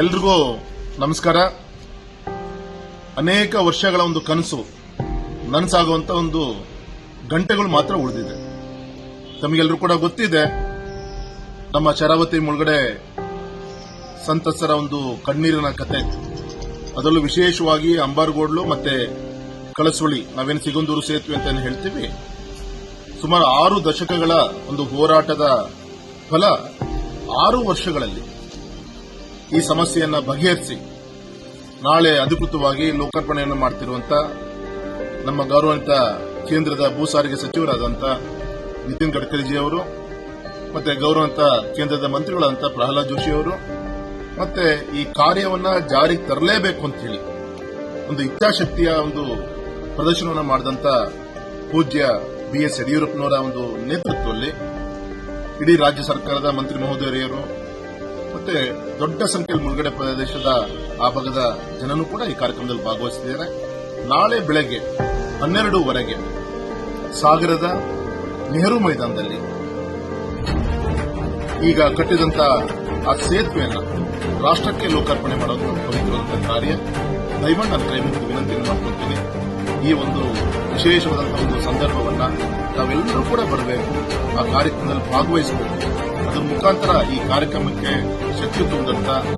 ಎಲ್ರಿಗೂ ನಮಸ್ಕಾರ. ಅನೇಕ ವರ್ಷಗಳ ಒಂದು ಕನಸು ನನಸಾಗುವಂತ ಒಂದು ಗಂಟೆಗಳು ಮಾತ್ರ ಉಳಿದಿದೆ. ತಮಗೆಲ್ಲರೂ ಕೂಡ ಗೊತ್ತಿದೆ, ನಮ್ಮ ಶರಾವತಿ ಮುಳುಗಡೆ ಸಂತಸರ ಒಂದು ಕಣ್ಣೀರಿನ ಕತೆ. ಅದರಲ್ಲೂ ವಿಶೇಷವಾಗಿ ಅಂಬಾರಗೋಡ್ಲು ಮತ್ತೆ ಕಳಸವಳ್ಳಿ, ನಾವೇನು ಸಿಗಂದೂರು ಸೇತುವೆ ಅಂತ ಹೇಳ್ತೀವಿ, ಸುಮಾರು 6 ದಶಕಗಳ ಒಂದು ಹೋರಾಟದ ಫಲ 6 ವರ್ಷಗಳಲ್ಲಿ ಈ ಸಮಸ್ಯೆಯನ್ನು ಬಗೆಹರಿಸಿ ನಾಳೆ ಅಧಿಕೃತವಾಗಿ ಲೋಕಾರ್ಪಣೆಯನ್ನು ಮಾಡ್ತಿರುವಂತ ನಮ್ಮ ಗೌರವಾನ್ವಿತ ಕೇಂದ್ರದ ಭೂ ಸಾರಿಗೆ ಸಚಿವರಾದಂಥ ನಿತಿನ್ ಗಡ್ಕರಿಜಿ ಅವರು, ಮತ್ತೆ ಗೌರವಾನ್ವಿತ ಕೇಂದ್ರದ ಮಂತ್ರಿಗಳಾದಂಥ ಪ್ರಹ್ಲಾದ್ ಜೋಶಿ ಅವರು, ಮತ್ತೆ ಈ ಕಾರ್ಯವನ್ನ ಜಾರಿಗೆ ತರಲೇಬೇಕು ಅಂತ ಹೇಳಿ ಒಂದು ಇಚ್ಛಾಶಕ್ತಿಯ ಒಂದು ಪ್ರದರ್ಶನವನ್ನು ಮಾಡಿದಂತ ಪೂಜ್ಯ BS ಯಡಿಯೂರಪ್ಪನವರ ಒಂದು ನೇತೃತ್ವದಲ್ಲಿ ಇಡೀ ರಾಜ್ಯ ಸರ್ಕಾರದ ಮಂತ್ರಿ ಮಹೋದಯರು ಮತ್ತೆ ದೊಡ್ಡ ಸಂಖ್ಯೆಯಲ್ಲಿ ಮುಳುಗಡೆ ಪ್ರದೇಶದ ಆ ಭಾಗದ ಜನನು ಕೂಡ ಈ ಕಾರ್ಯಕ್ರಮದಲ್ಲಿ ಭಾಗವಹಿಸಿದ್ದಾರೆ. ನಾಳೆ ಬೆಳಗ್ಗೆ 12:15 ಸಾಗರದ ನೆಹರು ಮೈದಾನದಲ್ಲಿ ಈಗ ಕಟ್ಟಿದಂತ ಆ ಸೇತುವೆಯನ್ನು ರಾಷ್ಟ್ರಕ್ಕೆ ಲೋಕಾರ್ಪಣೆ ಮಾಡೋದು ಪವಿತ್ರವಾದಂತಹ ಕಾರ್ಯ. ದಯಮಾಡಿ ನಾನು ಕೈ ಮುಗಿದು ವಿನಂತಿಯನ್ನು ಮಾಡ್ಕೊಳ್ತೀನಿ, ಈ ಒಂದು ವಿಶೇಷವಾದಂತಹ ಒಂದು ಸಂದರ್ಭವನ್ನ ನಾವೆಲ್ಲರೂ ಕೂಡ ಬರಬೇಕು, ಆ ಕಾರ್ಯಕ್ರಮದಲ್ಲಿ ಭಾಗವಹಿಸಬೇಕು. ಅದರ ಮುಖಾಂತರ ಈ ಕಾರ್ಯಕ್ರಮಕ್ಕೆ ಶಕ್ತಿ ತುಂಬದಂತ